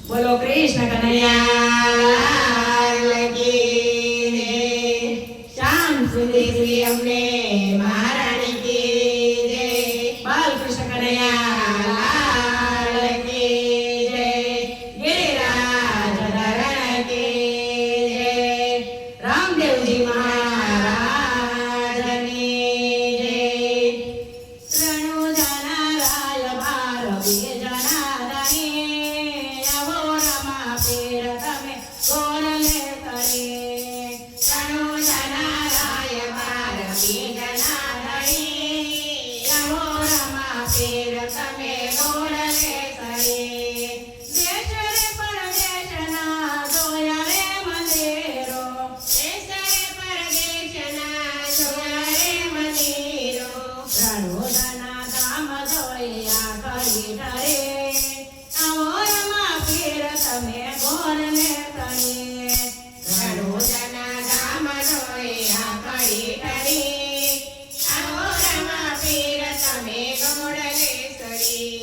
બોલો કૃષ્ણ કનૈયા લાલ કી જય. શ્યામ સુંદર શ્રી અમને મહારાણી કી જય. બાલકૃષ્ણ કનૈયા લાલ કી જય. ગિરિરાજ ધરણ કી જય. રામદેવજી મહારાજની જય. રણુજાના રાય બાર બીજના ધણી આવો રમા પીર તમે ગોળલે કરી. રણુજાના રાય બાર બીજના ધણી આવો રમા પીર તમે ગોળલે કરી. દેશ રે પરદેશના જોયા રે મંદિરો. દેશ રે પરદેશના જોયા રે મંદિરો. રણુજાના ધામ જોયા કરી ઠરે આવો રમા પીર તમે ગોળલે કરી. રણુજાના ધામ જોયા કરી ઠરે આવો રમા પીર તમે ગોળલે કરી.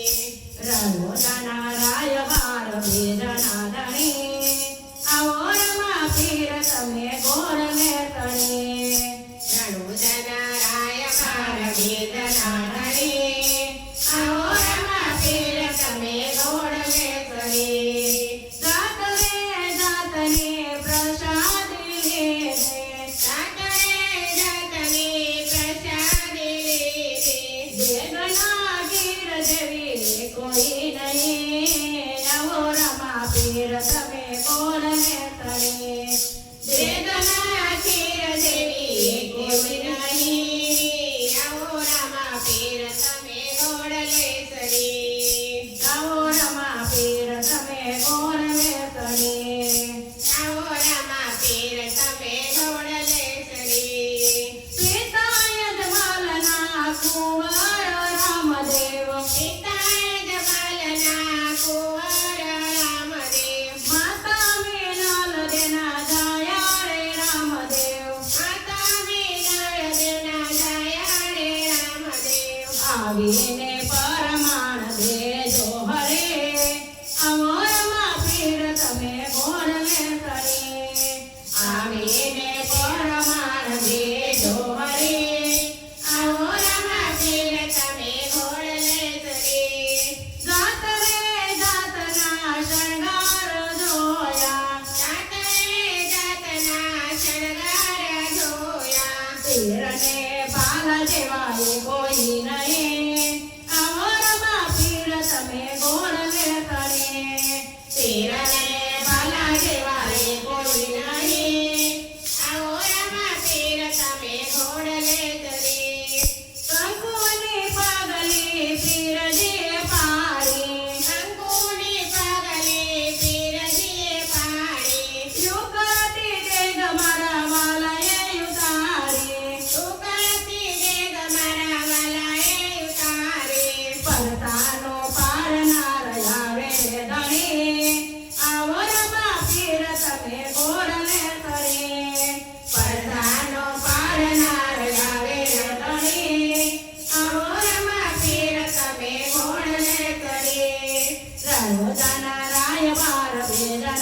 રણુજાના રાય બાર બીજના ધણી આવો રમા પીર તમે ગોળલે કરી. રણુજાના રાય બાર બીજના ધણી આવો રમા પીર તમે ગોળલે કરી. જાત રે જાતની પ્રસાદી લીધે. જાત રે જાતની પ્રસાદી લીધે. દેગના ગીર જેવી કોઈ નહીં આવો રમા પીર તમે ગોળલે કરી. દેગના ગીર જેવી કોઈ નહીં આવો રમા પીર તમે ગોળલે કરી. આવો રમા પીર તમે ગોળલે કરી. આવો રમા પીર તમે ગોળલે કરી. પિતા યજમાલના કુંવર રામદેવ. પિતા યજમાલના કુંવર રામદેવ. માતા વિનલ દેના જાયા રે રામદેવ. માતા વિનલ દેના જાયા રે રામદેવ. આવીને પરમાણ દેજો હરે આવો રમા પીર તમે ગોળલે કરી. આવીને પરમાણ દેજો હરે આવો રમા પીર તમે ગોળલે કરી. જાત રે જાતના શણગાર જોયા. જાત રે જાતના શણગાર જોયા. પીરને બાલા જેવા કોઈ નહીં આવો રમા પીર તમે ગોળલે કરી. પીરને બાલા જેવા કોઈ નહીં આવો રમા પીર તમે ગોળલે કરી. કંકુની પાગલી પીરજીએ પાડી. કંકુની પાગલી પીરજીએ પાડી. યુકરતી દેગ મારા વાલાએ ઉતારી. યુકરતી દેગ મારા વાલાએ ઉતારી. પરતાનો પારનાર આવે રે ધણી આવો રમા પીર તમે ગોળલે કરી. પરતાનો પારનાર આવે રે ધણી આવો રમા પીર તમે ગોળલે કરી. રણુજાના રાય બાર બીજના